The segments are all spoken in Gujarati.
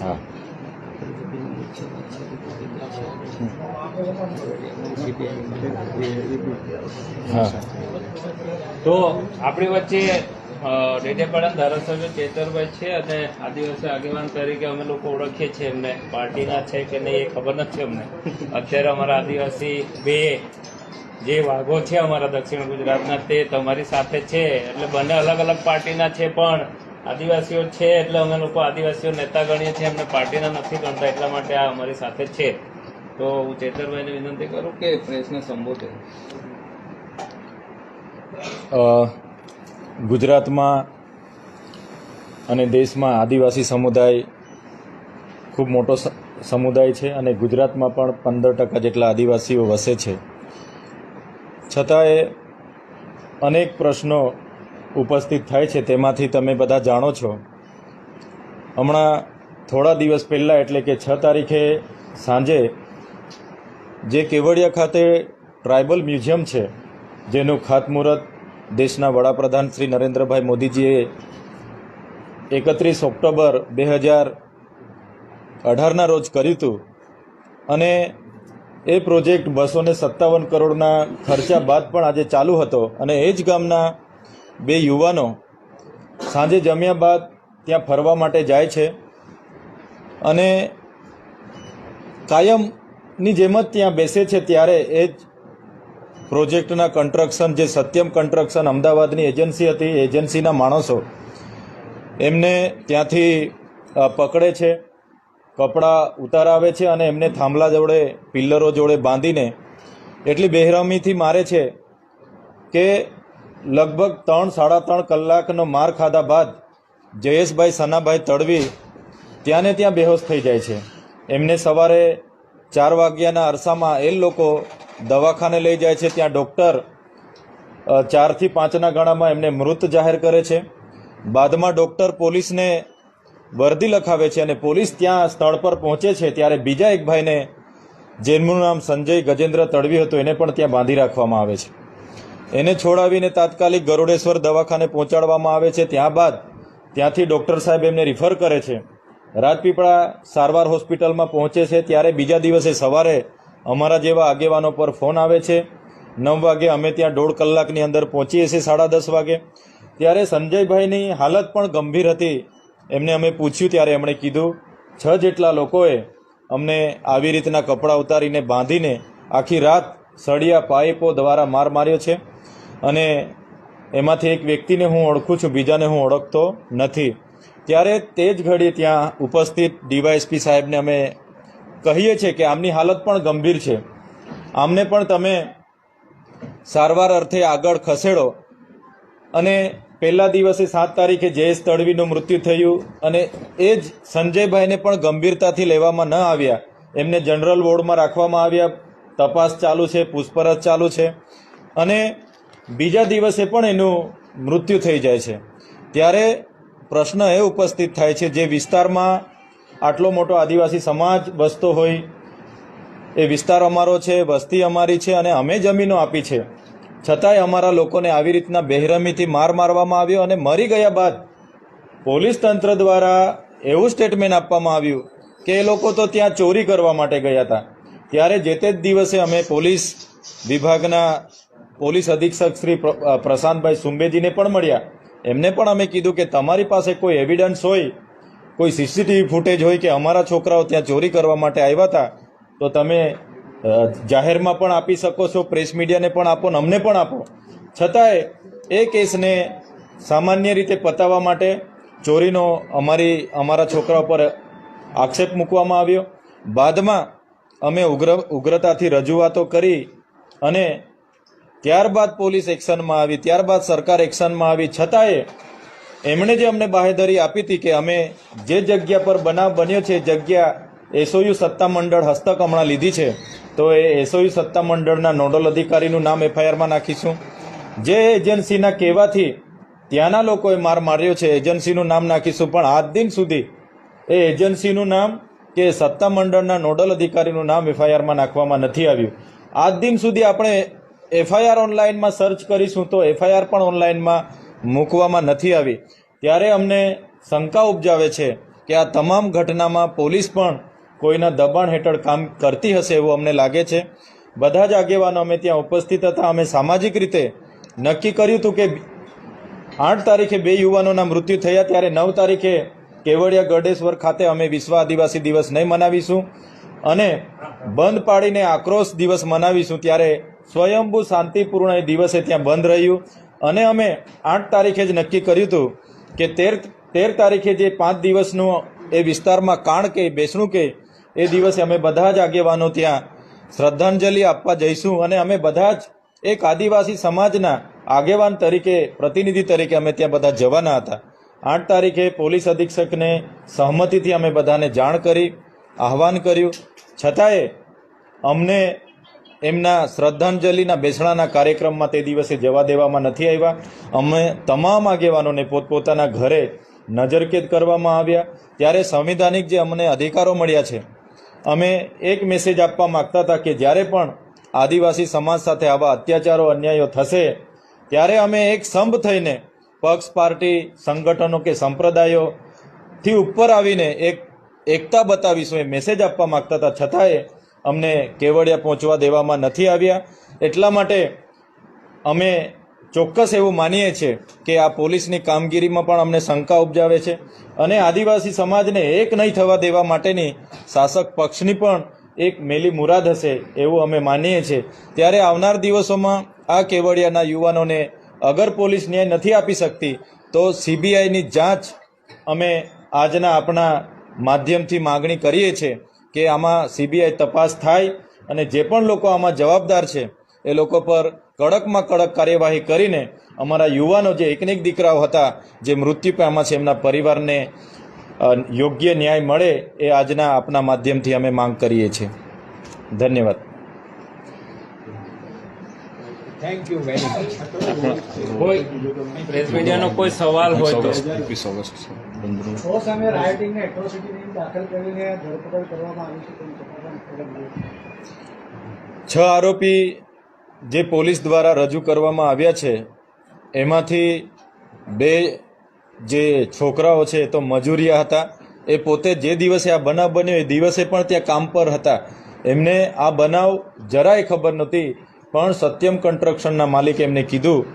હા હા તો આપણી વચ્ચે ડેડિયાપાડા ધારાસભ્ય ચેતરભાઈ છે અને આદિવાસી આગેવાન તરીકે અમે લોકો ઓળખીએ છીએ એમને. પાર્ટીના છે કે નહીં એ ખબર નથી અમને. અત્યારે અમારા આદિવાસી બે જે વાઘો છે અમારા દક્ષિણ ગુજરાતના તે તમારી સાથે છે. એટલે બંને અલગ અલગ પાર્ટીના છે પણ આદિવાસીઓ છે એટલે અમે લોકો આદિવાસીઓ નેતા ગણીએ છીએ, અમને પાર્ટીના નથી ગણતા. એટલા માટે આ અમારી સાથે છે. તો હું ચેતરભાઈને વિનંતી કરું કે પ્રેસને સંબોધે. ગુજરાતમાં અને દેશમાં આદિવાસી સમુદાય ખૂબ મોટો સમુદાય છે અને ગુજરાતમાં પણ 15% જેટલા આદિવાસીઓ વસે છે. છતાંય અનેક પ્રશ્નો ઉપસ્થિત થાય છે. તેમાંથી તમે બધા જાણો છો. હમણાં થોડા દિવસ પહેલાં એટલે કે 6 તારીખે સાંજે જે કેવડિયા ખાતે ટ્રાઇબલ મ્યુઝિયમ છે જેનું ખાતમુહૂર્ત દેશના વડાપ્રધાન શ્રી નરેન્દ્રભાઈ મોદીજીએ 31 ઓક્ટોબર 2018ના રોજ કર્યું હતું અને એ પ્રોજેક્ટ 257 કરોડના ખર્ચા બાદ પણ આજે ચાલુ હતો. અને એ જ ગામના બે યુવાનો સાંજે જમ્યા બાદ ત્યાં ફરવા માટે જાય છે અને કાયમની જેમ જ ત્યાં બેસે છે. ત્યારે એ જ પ્રોજેક્ટના કન્સ્ટ્રક્શન જે સત્યમ કન્સ્ટ્રક્શન અમદાવાદની એજન્સી હતી, એજન્સીના માણસો એમને ત્યાંથી પકડે છે, કપડાં ઉતારાવે છે અને એમને થાંભલા જોડે પિલ્લરો જોડે બાંધીને એટલી બેરહમીથી મારે છે કે લગભગ 3-3.5 કલાકનો માર ખાધા બાદ જયેશભાઈ સનાભાઈ તડવી ત્યાં ને ત્યાં બેહોશ થઈ જાય છે. એમને સવારે 4 વાગ્યાના અરસામાં એ લોકો દવાખાને લઈ જાય છે. ત્યાં ડૉક્ટર 4 થી 5ના ગાળામાં એમને મૃત જાહેર કરે છે. બાદમાં ડૉક્ટર પોલીસને વર્દી લખાવે છે અને પોલીસ ત્યાં સ્થળ પર પહોંચે છે ત્યારે બીજા એક ભાઈને જેનું નામ સંજય ગજેન્દ્ર તડવી હતું એને પણ ત્યાં બાંધી રાખવામાં આવે છે. એને છોડાવીને તાત્કાલિક ગરુડેશ્વર દવાખાને પહોંચાડવામાં આવે છે. ત્યાંથી ડૉક્ટર સાહેબ એમને રિફર કરે છે. રાજપીપળા સારવાર હોસ્પિટલમાં પહોંચે છે ત્યારે બીજા દિવસે સવારે અમારા જેવા આગેવાનો પર ફોન આવે છે. 9 વાગે અમે ત્યાં 1.5 કલાકની અંદર પહોંચીએ છીએ, 10:30 વાગે. ત્યારે સંજયભાઈની હાલત પણ ગંભીર હતી. એમને અમે પૂછ્યું ત્યારે એમણે કીધું 6 જેટલા લોકોએ અમને આવી રીતના કપડાં ઉતારીને બાંધીને આખી રાત સળિયા પાઇપો દ્વારા માર માર્યો છે અને એમાંથી એક વ્યક્તિને હું ઓળખું છું, બીજાને હું ઓળખતો નથી. ત્યારે તે જ ઘડી ત્યાં ઉપસ્થિત ડીવાયએસપી સાહેબને અમે કહીએ છીએ કે આમની હાલત પણ ગંભીર છે, આમને પણ તમે સારવાર અર્થે આગળ ખસેડો. અને પહેલા દિવસે 7 તારીખે જયેશ તડવીનું મૃત્યુ થયું અને એ જ સંજયભાઈને પણ ગંભીરતાથી લેવામાં ન આવ્યા. એમને જનરલ વોર્ડમાં રાખવામાં આવ્યા. તપાસ ચાલુ છે, પૂછપરછ ચાલુ છે અને બીજા દિવસે પણ એનું મૃત્યુ થઈ જાય છે. ત્યારે પ્રશ્ન એ ઉપસ્થિત થાય છે, જે વિસ્તારમાં આટલો મોટો આદિવાસી સમાજ વસતો હોય, એ વિસ્તાર અમારો છે, વસ્તી અમારી છે અને અમે જમીનો આપી છે, છતાંય અમારા લોકોને આવી રીતના બેરહમીથી મારવામાં આવ્યો. અને મરી ગયા બાદ પોલીસ તંત્ર દ્વારા એવું સ્ટેટમેન્ટ આપવામાં આવ્યું કે એ લોકો તો ત્યાં ચોરી કરવા માટે ગયા હતા. ત્યારે જે તે જ દિવસે અમે પોલીસ વિભાગના પોલીસ અધિક્ષક શ્રી પ્રશાંતભાઈ સુંબેજીને પણ મળ્યા. એમને પણ અમે કીધું કે તમારી પાસે કોઈ એવિડન્સ હોય, કોઈ સીસીટીવી ફૂટેજ હોય કે અમારા છોકરાઓ ત્યાં ચોરી કરવા માટે આવ્યા હતા તો તમે જાહેરમાં પણ આપી શકો છો, પ્રેસ મીડિયાને પણ આપો ને અમને પણ આપો. છતાંય એ કેસને સામાન્ય રીતે પતાવવા માટે ચોરીનો અમારા છોકરા પર આક્ષેપ મૂકવામાં આવ્યો. બાદમાં અમે ઉગ્રતાથી રજૂઆતો કરી અને ત્યારબાદ પોલીસ એક્શનમાં આવી, ત્યારબાદ સરકાર એક્શનમાં આવી. છતાંય એમણે જે અમને બાહેધરી આપી હતી કે અમે જે જગ્યા પર બનાવ બન્યો છે એ જગ્યા એસઓયુ સત્તામંડળ હસ્તક હમણાં લીધી છે, તો એ એસઓયુ સત્તામંડળના નોડલ અધિકારીનું નામ એફઆઈઆરમાં નાખીશું. જે એજન્સીના કહેવાથી ત્યાંના લોકોએ માર માર્યો છે એજન્સીનું નામ નાખીશું. પણ આજ દિન સુધી એ એજન્સીનું નામ કે સત્તામંડળના નોડલ અધિકારીનું નામ એફઆઈઆરમાં નાખવામાં નથી આવ્યું. આજ દિન સુધી આપણે એફઆઈઆર ઓનલાઈનમાં સર્ચ કરીશું તો એફઆઈઆર પણ ઓનલાઈનમાં મૂકવામાં નથી આવી, ત્યારે અમને શંકા ઉપજાવે છે કે આ તમામ ઘટનામાં પોલીસ પણ કોઈના દબાણ હેઠળ કામ કરતી હશે એવું અમને લાગે છે. બધા જ આગેવાનો અમે ત્યાં ઉપસ્થિત હતા. અમે સામાજિક રીતે નક્કી કર્યું હતું કે 8 તારીખે 2 યુવાનોના મૃત્યુ થયા, ત્યારે 9 તારીખે કેવડિયા ગરડેશ્વર ખાતે અમે વિશ્વ આદિવાસી દિવસ નહીં મનાવીશું અને બંધ પાડીને આક્રોશ દિવસ મનાવીશું. ત્યારે સ્વયંભૂ શાંતિપૂર્ણ એ દિવસે ત્યાં બંધ રહ્યું અને અમે 8 તારીખે જ નક્કી કર્યું હતું કે 13 તારીખે જે 5 દિવસનું એ વિસ્તારમાં કાણ કે બેસણું કે એ દિવસે અમે બધા જ આગેવાનો ત્યાં શ્રદ્ધાંજલિ આપવા જઈશું અને અમે બધા જ એક આદિવાસી સમાજના આગેવાન તરીકે, પ્રતિનિધિ તરીકે અમે ત્યાં બધા જવાના હતા. 8 તારીખે પોલીસ અધિક્ષકને સહમતિથી અમે બધાને જાણ કરી, આહવાન કર્યું, છતાંય અમને એમના શ્રદ્ધાંજલિના બેસણાના કાર્યક્રમમાં તે દિવસે જવા દેવામાં નથી આવ્યા. અમે તમામ આગેવાનોને પોતપોતાના ઘરે નજરકેદ કરવામાં આવ્યા. ત્યારે સંવિધાનિક જે અમને અધિકારો મળ્યા છે, અમે એક મેસેજ આપવા માગતા હતા કે જ્યારે પણ આદિવાસી સમાજ સાથે આવા અત્યાચારો, અન્યાયો થશે ત્યારે અમે એક સંપ થઈને પક્ષ, પાર્ટી, સંગઠનો કે સંપ્રદાયોથી ઉપર આવીને એક એકતા બતાવીશું, એ મેસેજ આપવા માગતા હતા. છતાંય અમને કેવડિયા પહોંચવા દેવામાં નથી આવ્યા. એટલા માટે અમે ચોક્કસ એવું માનીએ છીએ કે આ પોલીસની કામગીરીમાં પણ અમને શંકા ઉપજાવે છે અને આદિવાસી સમાજને એક નહીં થવા દેવા માટેની શાસક પક્ષની પણ એક મેલી મુરાદ હશે એવું અમે માનીએ છીએ. ત્યારે આવનાર દિવસોમાં આ કેવડિયાના યુવાનોને અગર પોલીસ ન્યાય નથી આપી શકતી તો સીબીઆઈની જાંચ અમે આજના આપણા માધ્યમથી માગણી કરીએ છીએ કે આમાં સીબીઆઈ તપાસ થાય અને જે પણ લોકો આમાં જવાબદાર છે એ લોકો પર કડકમાં કડક કાર્યવાહી કરીને અમારા યુવાનો જે એકનેક દીકરાઓ હતા જે મૃત્યુ પામ્યા છે એમના પરિવારને યોગ્ય ન્યાય મળે એ આજના આપના માધ્યમથી અમે માંગ કરીએ છીએ. ધન્યવાદ. Thank you very much. કોઈ પ્રેસ મીડિયાનો કોઈ સવાલ હોય તો સામે રાયોટિંગને એટ્રોસિટી દાખલ કરીને ધરપકડ કરવામાં આવી છે. 6 આરોપી જે પોલીસ દ્વારા રજૂ કરવામાં આવ્યા છે એમાંથી 2 જે છોકરાઓ છે એ તો મજૂરિયા હતા. એ પોતે જે દિવસે આ બનાવ બન્યો એ દિવસે પણ ત્યાં કામ પર હતા. એમને આ બનાવ જરાય ખબર નહોતી, પણ સત્યમ કન્સ્ટ્રક્શનના માલિકે એમને કીધું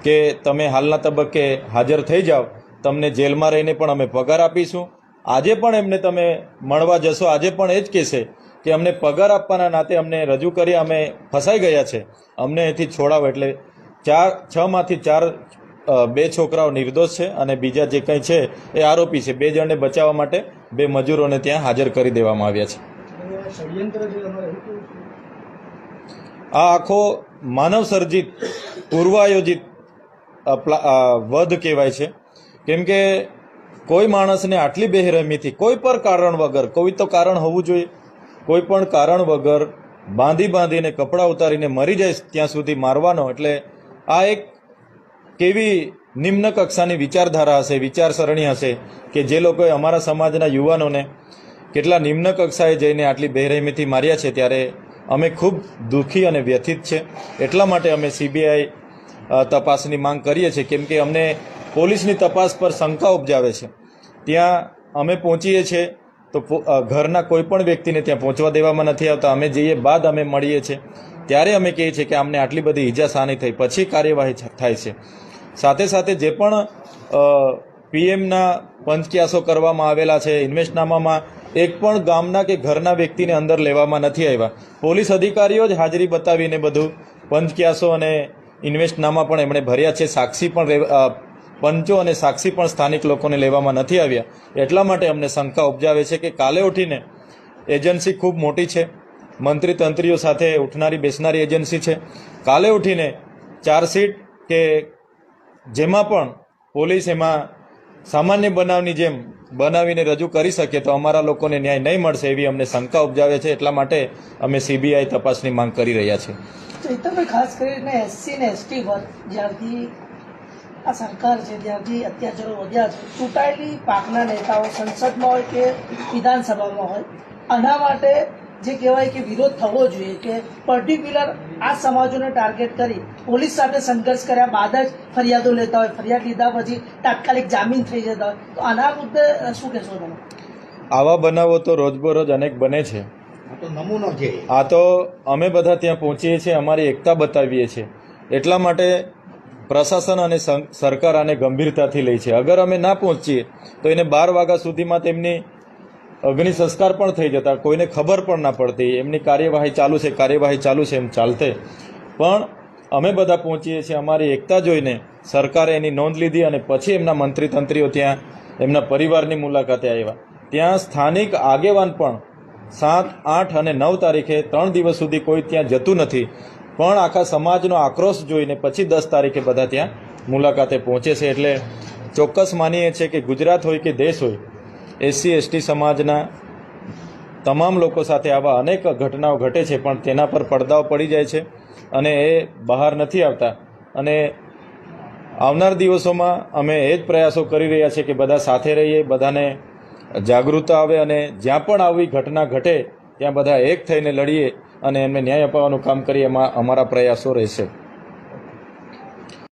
કે તમે હાલના તબક્કે હાજર થઈ જાઓ, તમને જેલમાં રહીને પણ અમે પગાર આપીશું. આજે પણ એમને તમે મળવા જશો, આજે પણ એ જ કહેશે કે અમને પગાર આપવાના નાતે અમને રજૂ કરી, અમે ફસાઈ ગયા છે, અમને અહીંથી છોડાવો. એટલે 6 માંથી 2 છોકરાઓ નિર્દોષ છે અને બીજા જે કંઈ છે એ આરોપી છે. 2 જણને બચાવવા માટે 2 મજૂરોને ત્યાં હાજર કરી દેવામાં આવ્યા છે. આ આખો માનવ સર્જિત, પૂર્વાયોજિત વધ કહેવાય છે. કેમ કે કોઈ માણસને આટલી બેરહેમીથી કોઈ પણ કારણ વગર, કોઈ તો કારણ હોવું જોઈએ, કોઈ પણ કારણ વગર બાંધીને કપડાં ઉતારીને મરી જાય ત્યાં સુધી મારવાનો, એટલે આ એક કેવી નિમ્ન કક્ષાની વિચારધારા હશે, વિચારસરણી હશે કે જે લોકોએ અમારા સમાજના યુવાનોને કેટલા નિમ્ન કક્ષાએ જઈને આટલી બેરહેમીથી માર્યા છે. ત્યારે અમે ખૂબ દુઃખી અને વ્યથિત છે. એટલા માટે અમે સીબીઆઈ તપાસની માંગ કરીએ છીએ, કેમ કે અમને પોલીસની તપાસ પર શંકા ઉપજાવે છે. ત્યાં અમે પહોંચીએ છીએ તો ઘરના કોઈ પણ વ્યક્તિને ત્યાં પહોંચવા દેવામાં નથી આવતા. અમે જઈએ બાદ અમે મળીએ છીએ ત્યારે અમે કહીએ છીએ કે અમને આટલી બધી ઈજા સાની થઈ, પછી કાર્યવાહી થાય છે. સાથે સાથે જે પણ પીએમના પંચક્યાસો કરવામાં આવેલા છે, ઇન્વેસ્ટનામામાં એક પણ ગામના કે ઘરના વ્યક્તિને અંદર લેવામાં નથી આવ્યા. પોલીસ અધિકારીઓ જ હાજરી બતાવીને બધું પંચક્યાસો અને ઇન્વેસ્ટનામા પણ એમણે ભર્યા છે. સાક્ષી પણ પંચો અને સાક્ષી પણ સ્થાનિક લોકોને લેવામાં નથી આવ્યા. એટલા માટે અમને શંકા ઉપજાવે છે કે કાલે ઉઠીને એજન્સી ખૂબ મોટી છે, મંત્રી તંત્રીઓ સાથે ઉઠનારી બેસનારી એજન્સી છે. કાલે ઉઠીને ચાર્જશીટ કે જેમાં પણ પોલીસ એમાં સામાન્ય બનાવની જેમ બનાવીને રજૂ કરી શકે તો અમારા લોકોને ન્યાય નહીં મળશે એવી અમને શંકા ઉપજાવે છે. એટલા માટે અમે સીબીઆઈ તપાસની માંગ કરી રહ્યા છીએ. ચૈતરભાઈ, ખાસ કરીને એસસી ને એસટી વર્ગ જ્યારથી આ સરકાર છે ત્યારથી અત્યાચારો વધ્યા છે. ચૂંટાયેલી પાકના નેતાઓ સંસદમાં હોય કે વિધાનસભામાં હોય, આના માટે જે કહેવાય કે વિરોધ થવો જોઈએ કે પર્ટિક્યુલર આ સમાજોને ટાર્ગેટ કરી પોલીસ સાથે સંઘર્ષ કર્યા બાદ જ ફરિયાદો લેતા હોય, ફરિયાદ લીધા પછી તાત્કાલિક જામીન થઈ જતા હોય, તો આના મુદ્દે શું કહેશો તમે? આવા બનાવો તો રોજબરોજ અનેક બને છે. આ તો નમૂનો છે. આ તો અમે બધા ત્યાં પહોંચીએ છીએ, અમારી એકતા બતાવીએ છીએ. એટલા માટે પ્રશાસન અને સરકાર આને ગંભીરતાથી લે છે. અગર અમે ના પહોંચીએ તો એને 12 વાગ્યા સુધીમાં તેમની અગ્નિ સંસ્કાર પણ થઈ જતા, કોઈને ખબર પણ ના પડતી. એમની કાર્યવાહી ચાલુ છે એમ ચાલતે. પણ અમે બધા પહોંચીએ છીએ. અમારી એકતા જોઈને સરકારે એની નોંધ લીધી અને પછી એમના મંત્રી તંત્રીઓ ત્યાં એમના પરિવારની મુલાકાતે આવ્યા. ત્યાં સ્થાનિક આગેવાન પણ 7, 8 અને 9 તારીખે 3 દિવસ સુધી કોઈ ત્યાં જતું નથી. પણ આખા સમાજનો આક્રોશ જોઈને પછી 10 તારીખે બધા ત્યાં મુલાકાતે પહોંચે છે. એટલે ચોક્કસ માનીએ છીએ કે ગુજરાત હોય કે દેશ હોય, SC/ST સમાજના તમામ લોકો સાથે આવા અનેક ઘટનાઓ ઘટે છે, પણ તેના પર પડદાઓ પડી જાય છે અને એ બહાર નથી આવતા. અને આવનાર દિવસોમાં અમે એ જ પ્રયાસો કરી રહ્યા છીએ કે બધા સાથે રહીએ, બધાને જાગૃતતા આવે અને જ્યાં પણ આવી ઘટના ઘટે ત્યાં બધા એક થઈને લડીએ અને એમને ન્યાય અપાવવાનું કામ કરીએ. એમાં અમારા પ્રયાસો રહેશે.